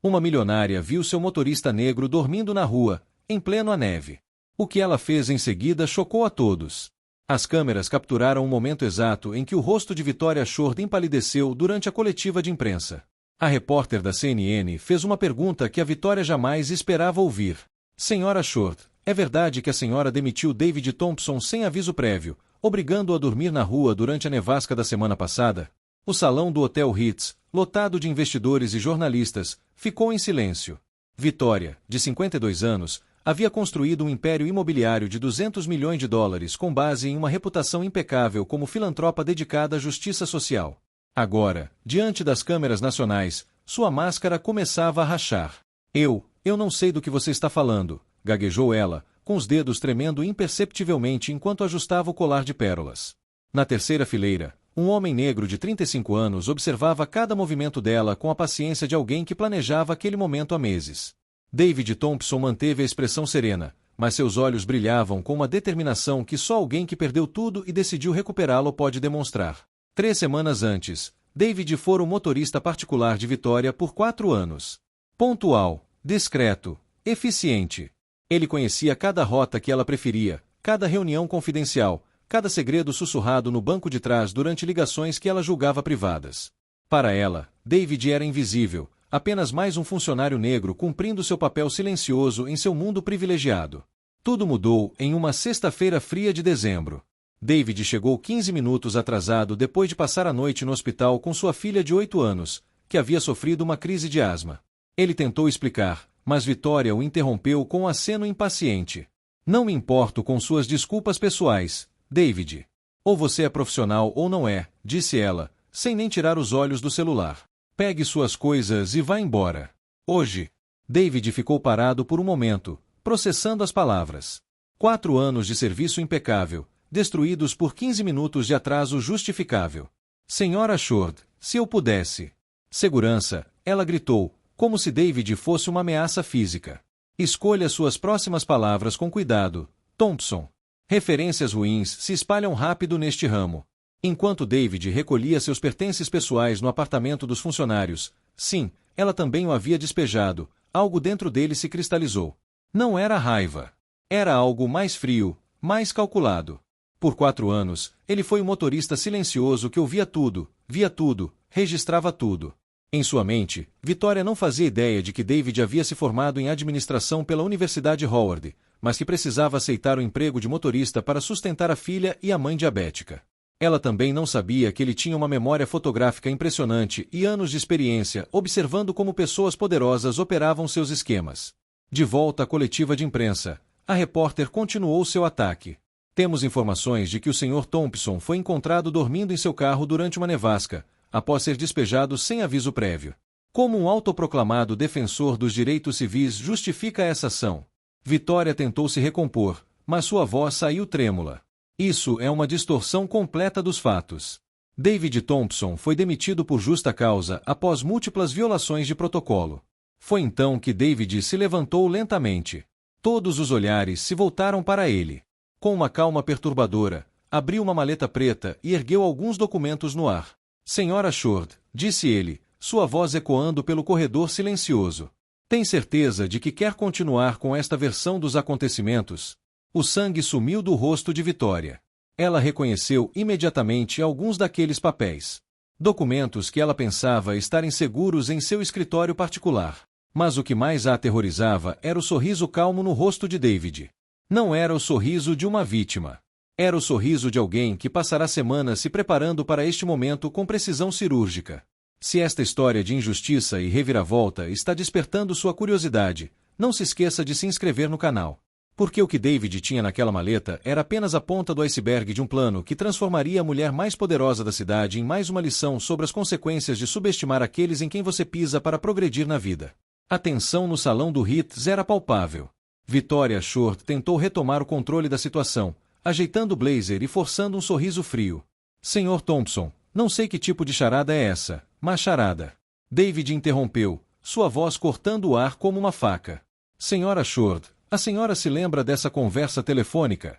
Uma milionária viu seu motorista negro dormindo na rua, em pleno a neve. O que ela fez em seguida chocou a todos. As câmeras capturaram o momento exato em que o rosto de Victoria Short empalideceu durante a coletiva de imprensa. A repórter da CNN fez uma pergunta que a Victoria jamais esperava ouvir. Senhora Short, é verdade que a senhora demitiu David Thompson sem aviso prévio, obrigando-o a dormir na rua durante a nevasca da semana passada? O salão do Hotel Ritz, lotado de investidores e jornalistas, ficou em silêncio. Victoria, de 52 anos, havia construído um império imobiliário de $200 milhões com base em uma reputação impecável como filantropa dedicada à justiça social. Agora, diante das câmeras nacionais, sua máscara começava a rachar. Eu não sei do que você está falando, gaguejou ela, com os dedos tremendo imperceptivelmente enquanto ajustava o colar de pérolas. Na terceira fileira, um homem negro de 35 anos observava cada movimento dela com a paciência de alguém que planejava aquele momento há meses. David Thompson manteve a expressão serena, mas seus olhos brilhavam com uma determinação que só alguém que perdeu tudo e decidiu recuperá-lo pode demonstrar. 3 semanas antes, David fora o motorista particular de Victoria por 4 anos. Pontual, discreto, eficiente. Ele conhecia cada rota que ela preferia, cada reunião confidencial, cada segredo sussurrado no banco de trás durante ligações que ela julgava privadas. Para ela, David era invisível, apenas mais um funcionário negro cumprindo seu papel silencioso em seu mundo privilegiado. Tudo mudou em uma sexta-feira fria de dezembro. David chegou 15 minutos atrasado depois de passar a noite no hospital com sua filha de 8 anos, que havia sofrido uma crise de asma. Ele tentou explicar, mas Victoria o interrompeu com um aceno impaciente. Não me importo com suas desculpas pessoais, David. Ou você é profissional ou não é, disse ela, sem nem tirar os olhos do celular. Pegue suas coisas e vá embora. Hoje. David ficou parado por um momento, processando as palavras. 4 anos de serviço impecável, destruídos por 15 minutos de atraso justificável. Senhora Short, se eu pudesse. Segurança, ela gritou, como se David fosse uma ameaça física. Escolha suas próximas palavras com cuidado, Thompson. Referências ruins se espalham rápido neste ramo. Enquanto David recolhia seus pertences pessoais no apartamento dos funcionários, sim, ela também o havia despejado, algo dentro dele se cristalizou. Não era raiva. Era algo mais frio, mais calculado. Por 4 anos, ele foi um motorista silencioso que ouvia tudo, via tudo, registrava tudo. Em sua mente, Victoria não fazia ideia de que David havia se formado em administração pela Universidade Howard, mas que precisava aceitar o emprego de motorista para sustentar a filha e a mãe diabética. Ela também não sabia que ele tinha uma memória fotográfica impressionante e anos de experiência observando como pessoas poderosas operavam seus esquemas. De volta à coletiva de imprensa, a repórter continuou seu ataque. Temos informações de que o Sr. Thompson foi encontrado dormindo em seu carro durante uma nevasca, após ser despejado sem aviso prévio. Como um autoproclamado defensor dos direitos civis justifica essa ação? Victoria tentou se recompor, mas sua voz saiu trêmula. Isso é uma distorção completa dos fatos. David Thompson foi demitido por justa causa após múltiplas violações de protocolo. Foi então que David se levantou lentamente. Todos os olhares se voltaram para ele. Com uma calma perturbadora, abriu uma maleta preta e ergueu alguns documentos no ar. Senhora Short, disse ele, sua voz ecoando pelo corredor silencioso. Tem certeza de que quer continuar com esta versão dos acontecimentos? O sangue sumiu do rosto de Victoria. Ela reconheceu imediatamente alguns daqueles papéis. Documentos que ela pensava estarem seguros em seu escritório particular. Mas o que mais a aterrorizava era o sorriso calmo no rosto de David. Não era o sorriso de uma vítima. Era o sorriso de alguém que passará semanas se preparando para este momento com precisão cirúrgica. Se esta história de injustiça e reviravolta está despertando sua curiosidade, não se esqueça de se inscrever no canal. Porque o que David tinha naquela maleta era apenas a ponta do iceberg de um plano que transformaria a mulher mais poderosa da cidade em mais uma lição sobre as consequências de subestimar aqueles em quem você pisa para progredir na vida. A tensão no salão do Ritz era palpável. Victoria Short tentou retomar o controle da situação, ajeitando o blazer e forçando um sorriso frio. Sr. Thompson, não sei que tipo de charada é essa, mas charada. David interrompeu, sua voz cortando o ar como uma faca. Senhora Short, a senhora se lembra dessa conversa telefônica?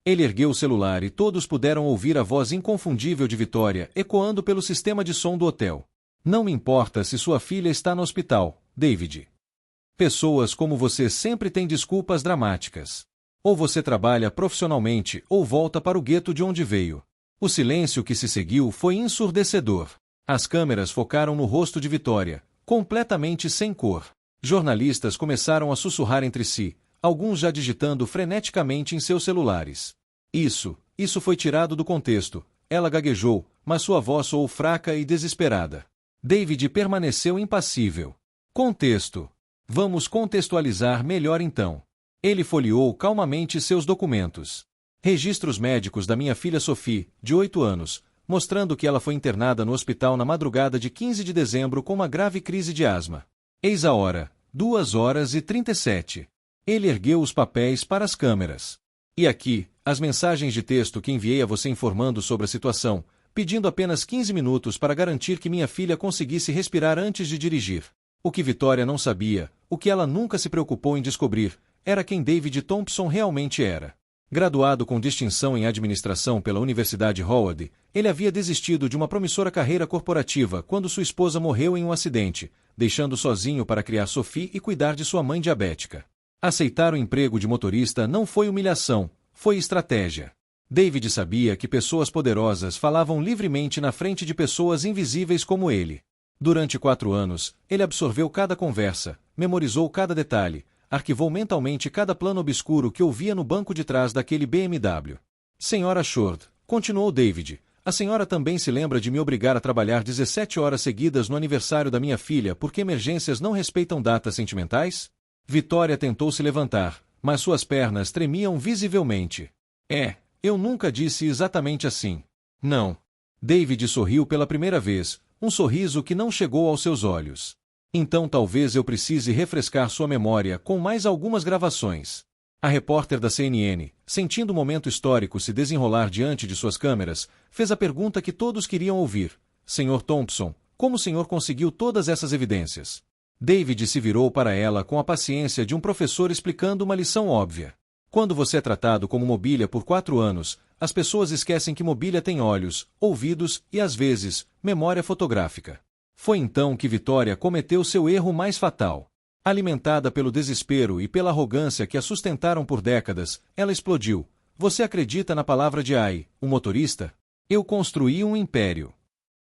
Ele ergueu o celular e todos puderam ouvir a voz inconfundível de Victoria ecoando pelo sistema de som do hotel. Não me importa se sua filha está no hospital, David. Pessoas como você sempre têm desculpas dramáticas. Ou você trabalha profissionalmente ou volta para o gueto de onde veio. O silêncio que se seguiu foi ensurdecedor. As câmeras focaram no rosto de Vitória, completamente sem cor. Jornalistas começaram a sussurrar entre si, alguns já digitando freneticamente em seus celulares. Isso foi tirado do contexto. Ela gaguejou, mas sua voz soou fraca e desesperada. David permaneceu impassível. Contexto. Vamos contextualizar melhor então. Ele folheou calmamente seus documentos. Registros médicos da minha filha Sophie, de 8 anos, mostrando que ela foi internada no hospital na madrugada de 15 de dezembro com uma grave crise de asma. Eis a hora, 2h37. Ele ergueu os papéis para as câmeras. E aqui, as mensagens de texto que enviei a você informando sobre a situação, pedindo apenas 15 minutos para garantir que minha filha conseguisse respirar antes de dirigir. O que Vitória não sabia, o que ela nunca se preocupou em descobrir, era quem David Thompson realmente era. Graduado com distinção em administração pela Universidade Howard, ele havia desistido de uma promissora carreira corporativa quando sua esposa morreu em um acidente, deixando sozinho para criar Sophie e cuidar de sua mãe diabética. Aceitar o emprego de motorista não foi humilhação, foi estratégia. David sabia que pessoas poderosas falavam livremente na frente de pessoas invisíveis como ele. Durante 4 anos, ele absorveu cada conversa, memorizou cada detalhe, arquivou mentalmente cada plano obscuro que ouvia no banco de trás daquele BMW. Senhora Short, continuou David, a senhora também se lembra de me obrigar a trabalhar 17 horas seguidas no aniversário da minha filha porque emergências não respeitam datas sentimentais? Vitória tentou se levantar, mas suas pernas tremiam visivelmente. Eu nunca disse exatamente assim. Não. David sorriu pela primeira vez, um sorriso que não chegou aos seus olhos. Então talvez eu precise refrescar sua memória com mais algumas gravações. A repórter da CNN, sentindo o momento histórico se desenrolar diante de suas câmeras, fez a pergunta que todos queriam ouvir. Sr. Thompson, como o senhor conseguiu todas essas evidências? David se virou para ela com a paciência de um professor explicando uma lição óbvia. Quando você é tratado como mobília por 4 anos, as pessoas esquecem que mobília tem olhos, ouvidos e, às vezes, memória fotográfica. Foi então que Vitória cometeu seu erro mais fatal. Alimentada pelo desespero e pela arrogância que a sustentaram por décadas, ela explodiu. Você acredita na palavra de Ai, um motorista? Eu construí um império.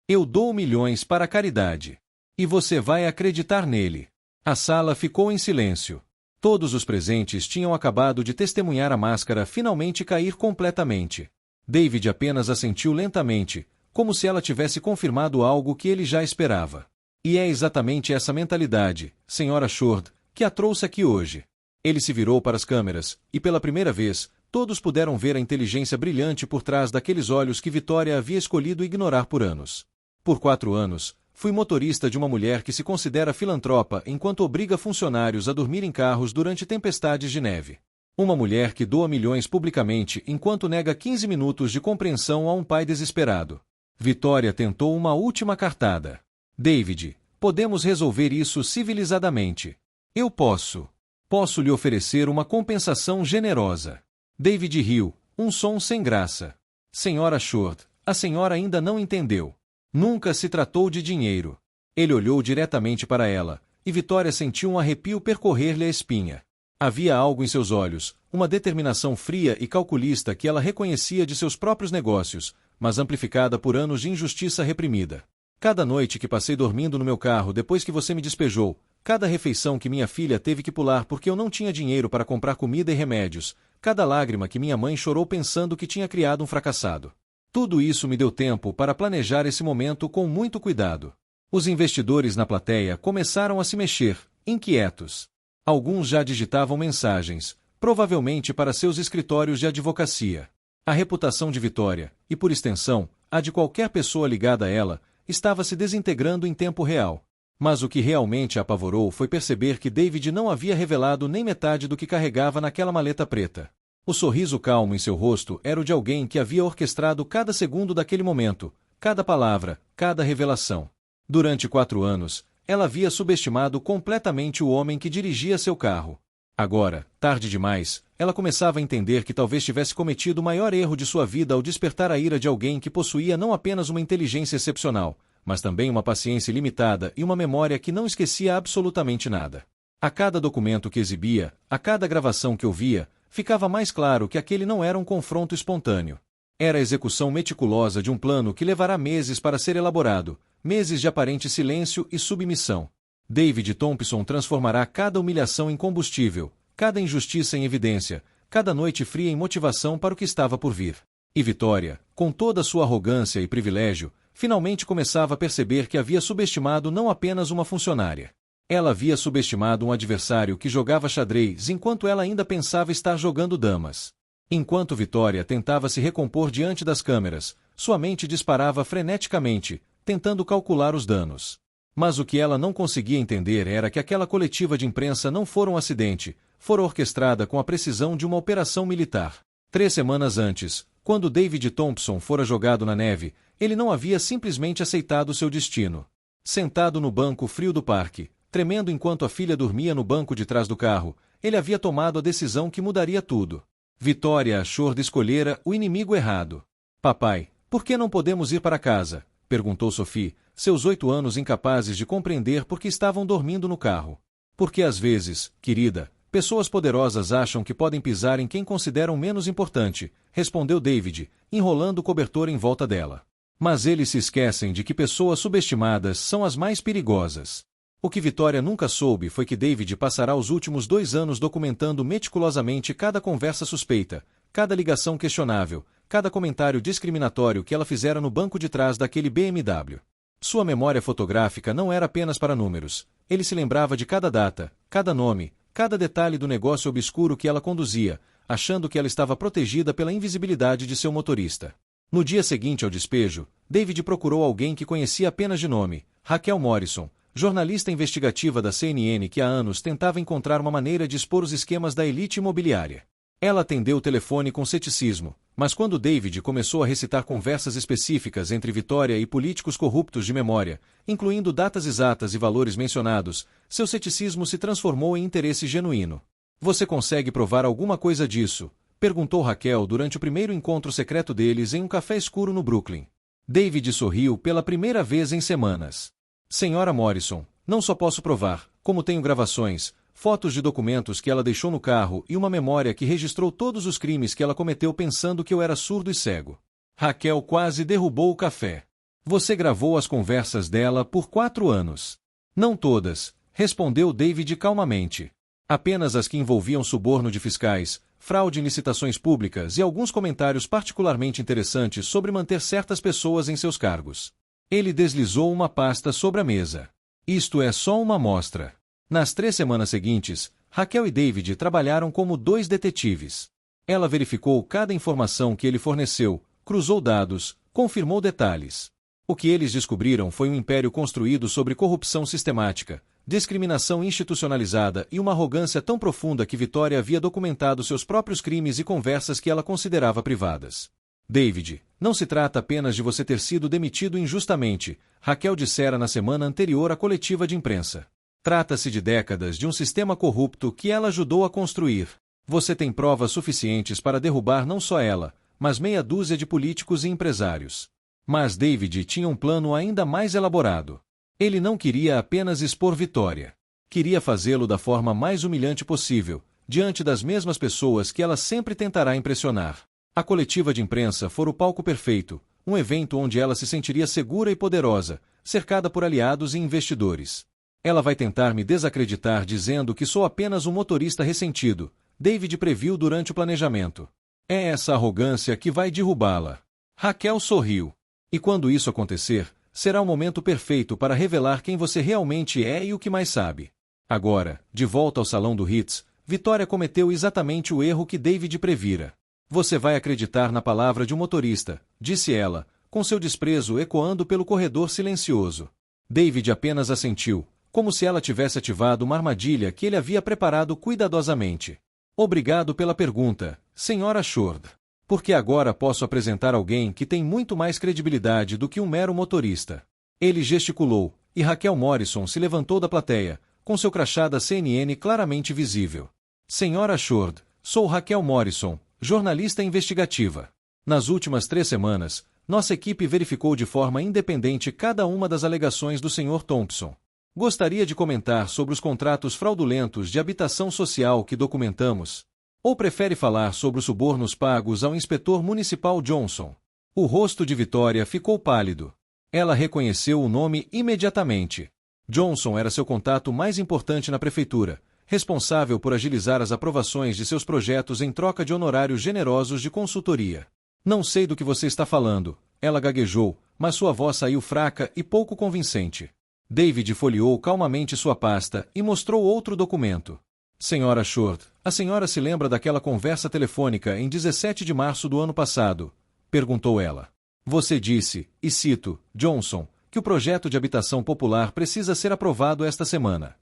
Eu dou milhões para a caridade. E você vai acreditar nele. A sala ficou em silêncio. Todos os presentes tinham acabado de testemunhar a máscara finalmente cair completamente. David apenas assentiu lentamente, como se ela tivesse confirmado algo que ele já esperava. E é exatamente essa mentalidade, Sra. Short, que a trouxe aqui hoje. Ele se virou para as câmeras, e pela primeira vez, todos puderam ver a inteligência brilhante por trás daqueles olhos que Vitória havia escolhido ignorar por anos. Por 4 anos, fui motorista de uma mulher que se considera filantropa enquanto obriga funcionários a dormir em carros durante tempestades de neve. Uma mulher que doa milhões publicamente enquanto nega 15 minutos de compreensão a um pai desesperado. Vitória tentou uma última cartada. David, podemos resolver isso civilizadamente. Eu posso. Posso lhe oferecer uma compensação generosa. David riu, um som sem graça. Sra. Short, a senhora ainda não entendeu. Nunca se tratou de dinheiro. Ele olhou diretamente para ela, e Vitória sentiu um arrepio percorrer-lhe a espinha. Havia algo em seus olhos, uma determinação fria e calculista que ela reconhecia de seus próprios negócios, mas amplificada por anos de injustiça reprimida. Cada noite que passei dormindo no meu carro depois que você me despejou, cada refeição que minha filha teve que pular porque eu não tinha dinheiro para comprar comida e remédios, cada lágrima que minha mãe chorou pensando que tinha criado um fracassado. Tudo isso me deu tempo para planejar esse momento com muito cuidado. Os investidores na plateia começaram a se mexer, inquietos. Alguns já digitavam mensagens, provavelmente para seus escritórios de advocacia. A reputação de Vitória, e por extensão, a de qualquer pessoa ligada a ela, estava se desintegrando em tempo real. Mas o que realmente a apavorou foi perceber que David não havia revelado nem metade do que carregava naquela maleta preta. O sorriso calmo em seu rosto era o de alguém que havia orquestrado cada segundo daquele momento, cada palavra, cada revelação. Durante 4 anos, ela havia subestimado completamente o homem que dirigia seu carro. Agora, tarde demais, ela começava a entender que talvez tivesse cometido o maior erro de sua vida ao despertar a ira de alguém que possuía não apenas uma inteligência excepcional, mas também uma paciência ilimitada e uma memória que não esquecia absolutamente nada. A cada documento que exibia, a cada gravação que ouvia, ficava mais claro que aquele não era um confronto espontâneo. Era a execução meticulosa de um plano que levará meses para ser elaborado, meses de aparente silêncio e submissão. David Thompson transformará cada humilhação em combustível, cada injustiça em evidência, cada noite fria em motivação para o que estava por vir. E Vitória, com toda a sua arrogância e privilégio, finalmente começava a perceber que havia subestimado não apenas uma funcionária. Ela havia subestimado um adversário que jogava xadrez enquanto ela ainda pensava estar jogando damas. Enquanto Vitória tentava se recompor diante das câmeras, sua mente disparava freneticamente, tentando calcular os danos. Mas o que ela não conseguia entender era que aquela coletiva de imprensa não fora um acidente, fora orquestrada com a precisão de uma operação militar. 3 semanas antes, quando David Thompson fora jogado na neve, ele não havia simplesmente aceitado seu destino. Sentado no banco frio do parque, tremendo enquanto a filha dormia no banco de trás do carro, ele havia tomado a decisão que mudaria tudo. Vitória Ashford escolhera o inimigo errado. Papai, por que não podemos ir para casa? Perguntou Sophie, seus 8 anos incapazes de compreender por que estavam dormindo no carro. Porque às vezes, querida, pessoas poderosas acham que podem pisar em quem consideram menos importante, respondeu David, enrolando o cobertor em volta dela. Mas eles se esquecem de que pessoas subestimadas são as mais perigosas. O que Vitória nunca soube foi que David passará os últimos 2 anos documentando meticulosamente cada conversa suspeita, cada ligação questionável, cada comentário discriminatório que ela fizera no banco de trás daquele BMW. Sua memória fotográfica não era apenas para números. Ele se lembrava de cada data, cada nome, cada detalhe do negócio obscuro que ela conduzia, achando que ela estava protegida pela invisibilidade de seu motorista. No dia seguinte ao despejo, David procurou alguém que conhecia apenas de nome, Raquel Morrison, jornalista investigativa da CNN que há anos tentava encontrar uma maneira de expor os esquemas da elite imobiliária. Ela atendeu o telefone com ceticismo, mas quando David começou a recitar conversas específicas entre Vitória e políticos corruptos de memória, incluindo datas exatas e valores mencionados, seu ceticismo se transformou em interesse genuíno. Você consegue provar alguma coisa disso? Perguntou Raquel durante o primeiro encontro secreto deles em um café escuro no Brooklyn. David sorriu pela primeira vez em semanas. Senhora Morrison, não só posso provar, como tenho gravações, fotos de documentos que ela deixou no carro e uma memória que registrou todos os crimes que ela cometeu pensando que eu era surdo e cego. Raquel quase derrubou o café. Você gravou as conversas dela por 4 anos. Não todas, respondeu David calmamente. Apenas as que envolviam suborno de fiscais, fraude em licitações públicas e alguns comentários particularmente interessantes sobre manter certas pessoas em seus cargos. Ele deslizou uma pasta sobre a mesa. Isto é só uma amostra. Nas 3 semanas seguintes, Raquel e David trabalharam como 2 detetives. Ela verificou cada informação que ele forneceu, cruzou dados, confirmou detalhes. O que eles descobriram foi um império construído sobre corrupção sistemática, discriminação institucionalizada e uma arrogância tão profunda que Vitória havia documentado seus próprios crimes e conversas que ela considerava privadas. David, não se trata apenas de você ter sido demitido injustamente, Raquel dissera na semana anterior à coletiva de imprensa. Trata-se de décadas de um sistema corrupto que ela ajudou a construir. Você tem provas suficientes para derrubar não só ela, mas meia dúzia de políticos e empresários. Mas David tinha um plano ainda mais elaborado. Ele não queria apenas expor Vitória. Queria fazê-lo da forma mais humilhante possível, diante das mesmas pessoas que ela sempre tentará impressionar. A coletiva de imprensa fora o palco perfeito, um evento onde ela se sentiria segura e poderosa, cercada por aliados e investidores. Ela vai tentar me desacreditar dizendo que sou apenas um motorista ressentido, David previu durante o planejamento. É essa arrogância que vai derrubá-la. Raquel sorriu. E quando isso acontecer, será o momento perfeito para revelar quem você realmente é e o que mais sabe. Agora, de volta ao salão do Ritz, Vitória cometeu exatamente o erro que David previra. Você vai acreditar na palavra de um motorista, disse ela, com seu desprezo ecoando pelo corredor silencioso. David apenas assentiu, como se ela tivesse ativado uma armadilha que ele havia preparado cuidadosamente. Obrigado pela pergunta, Sra. Ashford. Porque agora posso apresentar alguém que tem muito mais credibilidade do que um mero motorista. Ele gesticulou, e Raquel Morrison se levantou da plateia, com seu crachá da CNN claramente visível. Sra. Ashford, sou Raquel Morrison, jornalista investigativa. Nas últimas 3 semanas, Nossa equipe verificou de forma independente cada uma das alegações do Sr. Thompson. Gostaria de comentar sobre os contratos fraudulentos de habitação social que documentamos? Ou prefere falar sobre os subornos pagos ao inspetor municipal Johnson? O rosto de Vitória ficou pálido. Ela reconheceu o nome imediatamente. Johnson era seu contato mais importante na prefeitura, responsável por agilizar as aprovações de seus projetos em troca de honorários generosos de consultoria. Não sei do que você está falando, ela gaguejou, mas sua voz saiu fraca e pouco convincente. David folheou calmamente sua pasta e mostrou outro documento. Senhora Short, a senhora se lembra daquela conversa telefônica em 17 de março do ano passado? Perguntou ela. Você disse, e cito, Johnson, que o projeto de habitação popular precisa ser aprovado esta semana.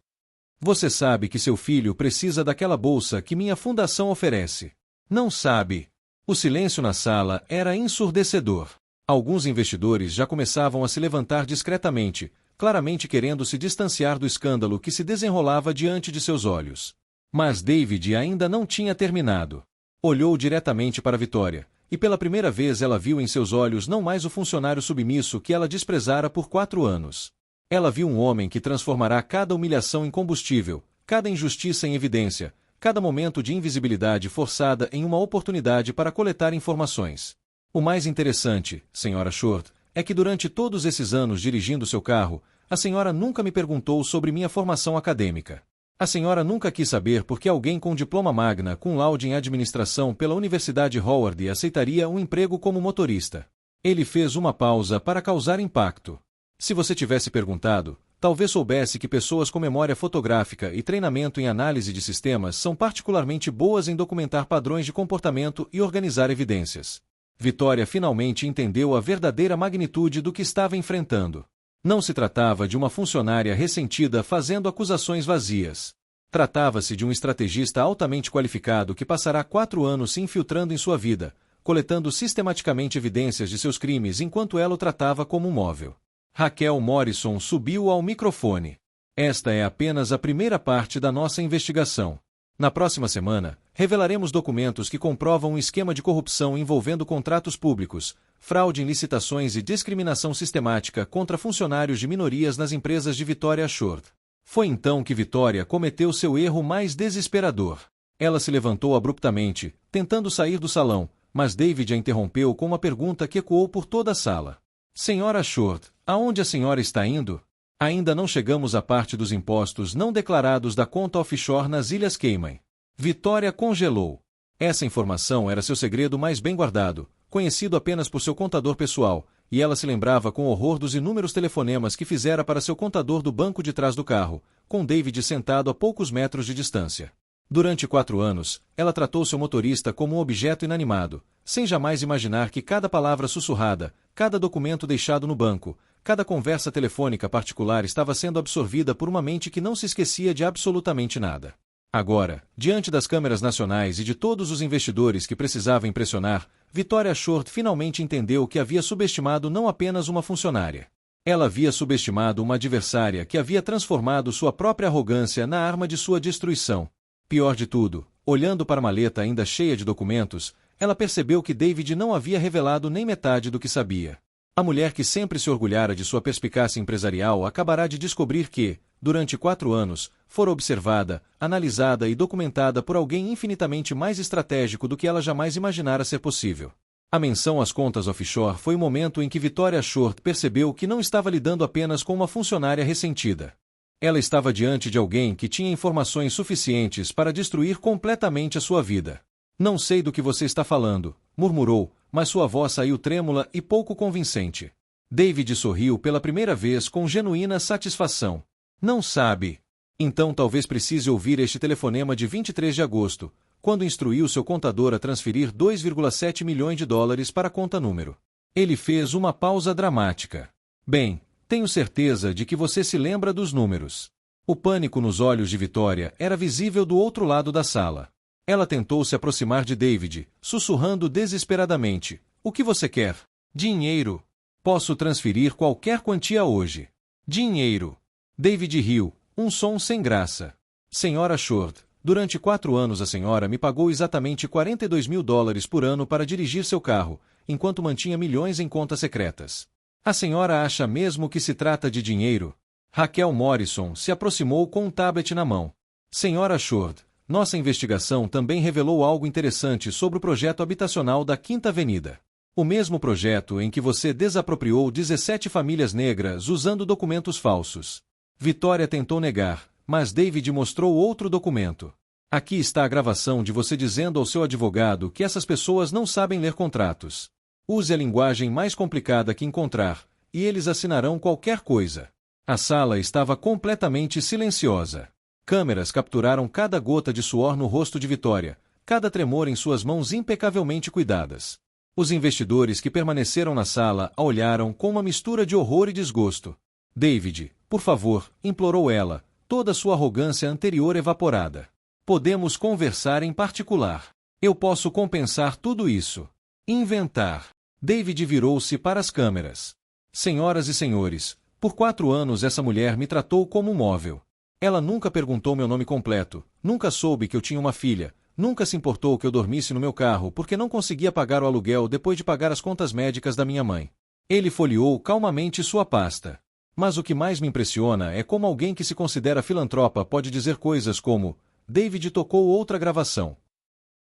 Você sabe que seu filho precisa daquela bolsa que minha fundação oferece. Não sabe. O silêncio na sala era ensurdecedor. Alguns investidores já começavam a se levantar discretamente, claramente querendo se distanciar do escândalo que se desenrolava diante de seus olhos. Mas David ainda não tinha terminado. Olhou diretamente para Vitória, e pela primeira vez ela viu em seus olhos não mais o funcionário submisso que ela desprezara por 4 anos. Ela viu um homem que transformará cada humilhação em combustível, cada injustiça em evidência, cada momento de invisibilidade forçada em uma oportunidade para coletar informações. O mais interessante, Sra. Short, é que durante todos esses anos dirigindo seu carro, a senhora nunca me perguntou sobre minha formação acadêmica. A senhora nunca quis saber por que alguém com diploma magna cum laude em administração pela Universidade Howard aceitaria um emprego como motorista. Ele fez uma pausa para causar impacto. Se você tivesse perguntado, talvez soubesse que pessoas com memória fotográfica e treinamento em análise de sistemas são particularmente boas em documentar padrões de comportamento e organizar evidências. Vitória finalmente entendeu a verdadeira magnitude do que estava enfrentando. Não se tratava de uma funcionária ressentida fazendo acusações vazias. Tratava-se de um estrategista altamente qualificado que passará 4 anos se infiltrando em sua vida, coletando sistematicamente evidências de seus crimes enquanto ela o tratava como um móvel. Raquel Morrison subiu ao microfone. Esta é apenas a primeira parte da nossa investigação. Na próxima semana, revelaremos documentos que comprovam um esquema de corrupção envolvendo contratos públicos, fraude em licitações e discriminação sistemática contra funcionários de minorias nas empresas de Vitória Short. Foi então que Vitória cometeu seu erro mais desesperador. Ela se levantou abruptamente, tentando sair do salão, mas David a interrompeu com uma pergunta que ecoou por toda a sala. Senhora Short, aonde a senhora está indo? Ainda não chegamos à parte dos impostos não declarados da conta offshore nas Ilhas Cayman. Vitória congelou. Essa informação era seu segredo mais bem guardado, conhecido apenas por seu contador pessoal, e ela se lembrava com horror dos inúmeros telefonemas que fizera para seu contador do banco de trás do carro, com David sentado a poucos metros de distância. Durante 4 anos, ela tratou seu motorista como um objeto inanimado, sem jamais imaginar que cada palavra sussurrada, cada documento deixado no banco, cada conversa telefônica particular estava sendo absorvida por uma mente que não se esquecia de absolutamente nada. Agora, diante das câmeras nacionais e de todos os investidores que precisava impressionar, Vitória Short finalmente entendeu que havia subestimado não apenas uma funcionária. Ela havia subestimado uma adversária que havia transformado sua própria arrogância na arma de sua destruição. Pior de tudo, olhando para a maleta ainda cheia de documentos, ela percebeu que David não havia revelado nem metade do que sabia. A mulher que sempre se orgulhara de sua perspicácia empresarial acabará de descobrir que, durante 4 anos, fora observada, analisada e documentada por alguém infinitamente mais estratégico do que ela jamais imaginara ser possível. A menção às contas offshore foi o momento em que Vitória Short percebeu que não estava lidando apenas com uma funcionária ressentida. Ela estava diante de alguém que tinha informações suficientes para destruir completamente a sua vida. Não sei do que você está falando, murmurou, mas sua voz saiu trêmula e pouco convincente. David sorriu pela primeira vez com genuína satisfação. Não sabe. Então talvez precise ouvir este telefonema de 23 de agosto, quando instruiu seu contador a transferir 2,7 milhões de dólares para a conta número. Ele fez uma pausa dramática. Bem, tenho certeza de que você se lembra dos números. O pânico nos olhos de Vitória era visível do outro lado da sala. Ela tentou se aproximar de David, sussurrando desesperadamente. O que você quer? Dinheiro. Posso transferir qualquer quantia hoje. Dinheiro. David riu, um som sem graça. Senhora Short, durante 4 anos a senhora me pagou exatamente 42 mil dólares por ano para dirigir seu carro, enquanto mantinha milhões em contas secretas. A senhora acha mesmo que se trata de dinheiro? Raquel Morrison se aproximou com um tablet na mão. Senhora Short, nossa investigação também revelou algo interessante sobre o projeto habitacional da Quinta Avenida. O mesmo projeto em que você desapropriou 17 famílias negras usando documentos falsos. Vitória tentou negar, mas David mostrou outro documento. Aqui está a gravação de você dizendo ao seu advogado que essas pessoas não sabem ler contratos. Use a linguagem mais complicada que encontrar, e eles assinarão qualquer coisa. A sala estava completamente silenciosa. Câmeras capturaram cada gota de suor no rosto de Vitória, cada tremor em suas mãos impecavelmente cuidadas. Os investidores que permaneceram na sala a olharam com uma mistura de horror e desgosto. David, por favor, implorou ela, toda sua arrogância anterior evaporada. Podemos conversar em particular. Eu posso compensar tudo isso. Inventar. David virou-se para as câmeras. Senhoras e senhores, por 4 anos essa mulher me tratou como um móvel. Ela nunca perguntou meu nome completo, nunca soube que eu tinha uma filha, nunca se importou que eu dormisse no meu carro porque não conseguia pagar o aluguel depois de pagar as contas médicas da minha mãe. Ele folheou calmamente sua pasta. Mas o que mais me impressiona é como alguém que se considera filantropa pode dizer coisas como: David tocou outra gravação.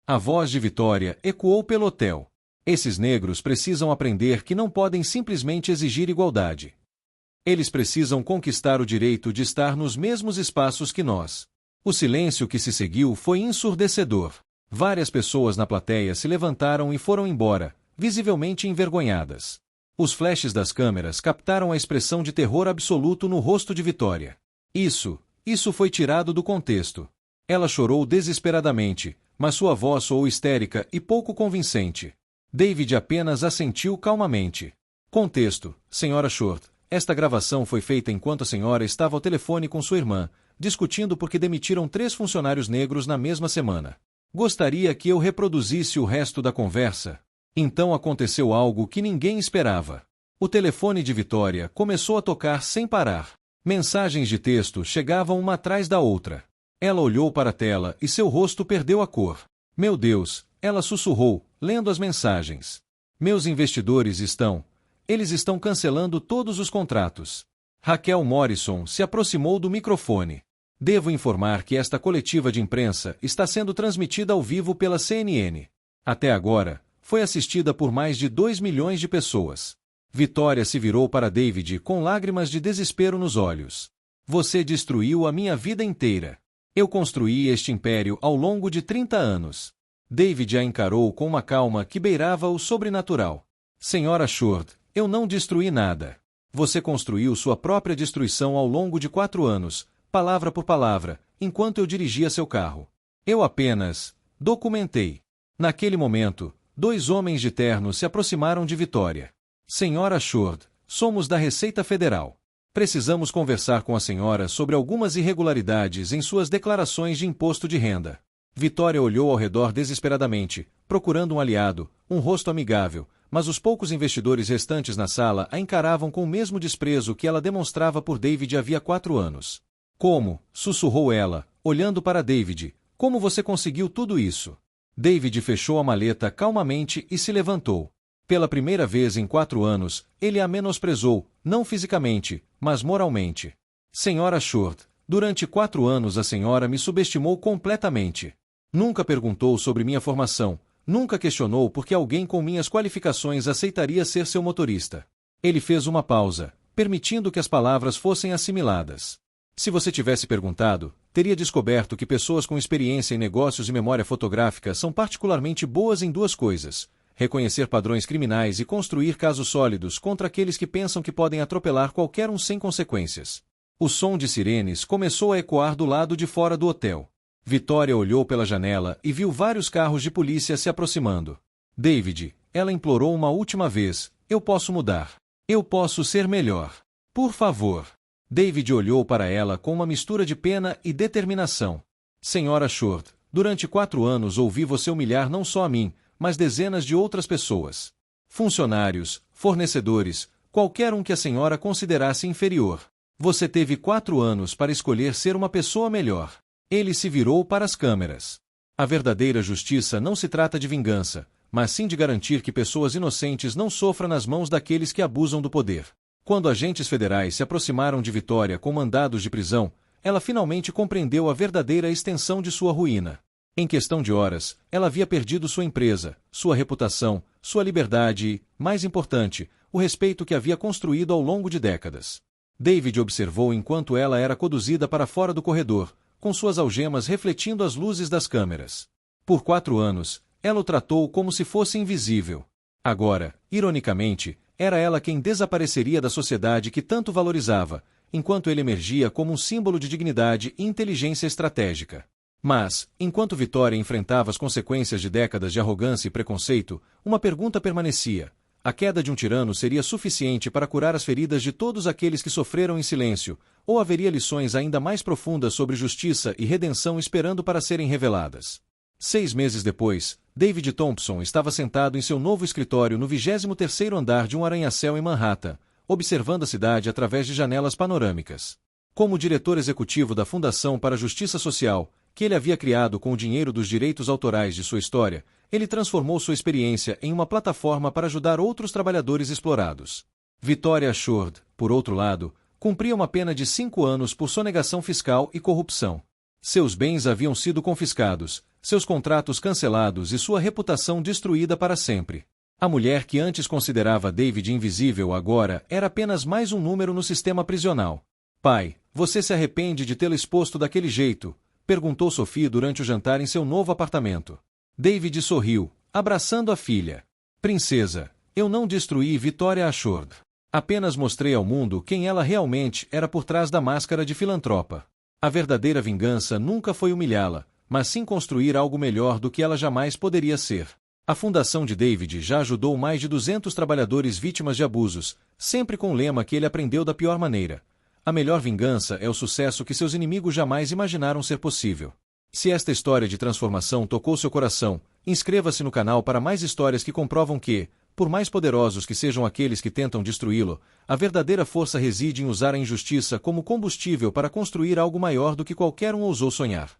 A voz de Vitória ecoou pelo hotel. Esses negros precisam aprender que não podem simplesmente exigir igualdade. Eles precisam conquistar o direito de estar nos mesmos espaços que nós. O silêncio que se seguiu foi ensurdecedor. Várias pessoas na plateia se levantaram e foram embora, visivelmente envergonhadas. Os flashes das câmeras captaram a expressão de terror absoluto no rosto de Vitória. Isso foi tirado do contexto. Ela chorou desesperadamente, mas sua voz soou histérica e pouco convincente. David apenas assentiu calmamente. Contexto, Senhora Short. Esta gravação foi feita enquanto a senhora estava ao telefone com sua irmã, discutindo porque demitiram 3 funcionários negros na mesma semana. Gostaria que eu reproduzisse o resto da conversa? Então aconteceu algo que ninguém esperava. O telefone de Vitória começou a tocar sem parar. Mensagens de texto chegavam uma atrás da outra. Ela olhou para a tela e seu rosto perdeu a cor. Meu Deus, ela sussurrou, lendo as mensagens. Meus investidores eles estão cancelando todos os contratos. Raquel Morrison se aproximou do microfone. Devo informar que esta coletiva de imprensa está sendo transmitida ao vivo pela CNN. Até agora, foi assistida por mais de 2 milhões de pessoas. Vitória se virou para David com lágrimas de desespero nos olhos. Você destruiu a minha vida inteira. Eu construí este império ao longo de 30 anos. David a encarou com uma calma que beirava o sobrenatural. Senhora Short, eu não destruí nada. Você construiu sua própria destruição ao longo de 4 anos, palavra por palavra, enquanto eu dirigia seu carro. Eu apenas documentei. Naquele momento, 2 homens de terno se aproximaram de Vitória. Senhora Short, somos da Receita Federal. Precisamos conversar com a senhora sobre algumas irregularidades em suas declarações de imposto de renda. Vitória olhou ao redor desesperadamente, procurando um aliado, um rosto amigável, mas os poucos investidores restantes na sala a encaravam com o mesmo desprezo que ela demonstrava por David havia 4 anos. Como? Sussurrou ela, olhando para David. Como você conseguiu tudo isso? David fechou a maleta calmamente e se levantou. Pela primeira vez em 4 anos, ele a menosprezou, não fisicamente, mas moralmente. Senhora Short, durante 4 anos a senhora me subestimou completamente. Nunca perguntou sobre minha formação, nunca questionou por que alguém com minhas qualificações aceitaria ser seu motorista. Ele fez uma pausa, permitindo que as palavras fossem assimiladas. Se você tivesse perguntado, teria descoberto que pessoas com experiência em negócios e memória fotográfica são particularmente boas em 2 coisas: reconhecer padrões criminais e construir casos sólidos contra aqueles que pensam que podem atropelar qualquer um sem consequências. O som de sirenes começou a ecoar do lado de fora do hotel. Vitória olhou pela janela e viu vários carros de polícia se aproximando. David, ela implorou uma última vez, eu posso mudar. Eu posso ser melhor. Por favor. David olhou para ela com uma mistura de pena e determinação. Senhora Short, durante 4 anos ouvi você humilhar não só a mim, mas dezenas de outras pessoas. Funcionários, fornecedores, qualquer um que a senhora considerasse inferior. Você teve 4 anos para escolher ser uma pessoa melhor. Ele se virou para as câmeras. A verdadeira justiça não se trata de vingança, mas sim de garantir que pessoas inocentes não sofram nas mãos daqueles que abusam do poder. Quando agentes federais se aproximaram de Vitória com mandados de prisão, ela finalmente compreendeu a verdadeira extensão de sua ruína. Em questão de horas, ela havia perdido sua empresa, sua reputação, sua liberdade e, mais importante, o respeito que havia construído ao longo de décadas. David observou enquanto ela era conduzida para fora do corredor, com suas algemas refletindo as luzes das câmeras. Por 4 anos, ela o tratou como se fosse invisível. Agora, ironicamente, era ela quem desapareceria da sociedade que tanto valorizava, enquanto ele emergia como um símbolo de dignidade e inteligência estratégica. Mas, enquanto Vitória enfrentava as consequências de décadas de arrogância e preconceito, uma pergunta permanecia: a queda de um tirano seria suficiente para curar as feridas de todos aqueles que sofreram em silêncio, ou haveria lições ainda mais profundas sobre justiça e redenção esperando para serem reveladas? 6 meses depois, David Thompson estava sentado em seu novo escritório no 23º andar de um arranha-céu em Manhattan, observando a cidade através de janelas panorâmicas. Como diretor executivo da Fundação para a Justiça Social, que ele havia criado com o dinheiro dos direitos autorais de sua história, ele transformou sua experiência em uma plataforma para ajudar outros trabalhadores explorados. Vitória Ashord, por outro lado, cumpria uma pena de 5 anos por sonegação fiscal e corrupção. Seus bens haviam sido confiscados, seus contratos cancelados e sua reputação destruída para sempre. A mulher que antes considerava David invisível agora era apenas mais um número no sistema prisional. Pai, você se arrepende de tê-la exposto daquele jeito? Perguntou Sophie durante o jantar em seu novo apartamento. David sorriu, abraçando a filha. Princesa, eu não destruí Vitória Ashord. Apenas mostrei ao mundo quem ela realmente era por trás da máscara de filantropa. A verdadeira vingança nunca foi humilhá-la, mas sim construir algo melhor do que ela jamais poderia ser. A fundação de David já ajudou mais de 200 trabalhadores vítimas de abusos, sempre com o lema que ele aprendeu da pior maneira: a melhor vingança é o sucesso que seus inimigos jamais imaginaram ser possível. Se esta história de transformação tocou seu coração, inscreva-se no canal para mais histórias que comprovam que, por mais poderosos que sejam aqueles que tentam destruí-lo, a verdadeira força reside em usar a injustiça como combustível para construir algo maior do que qualquer um ousou sonhar.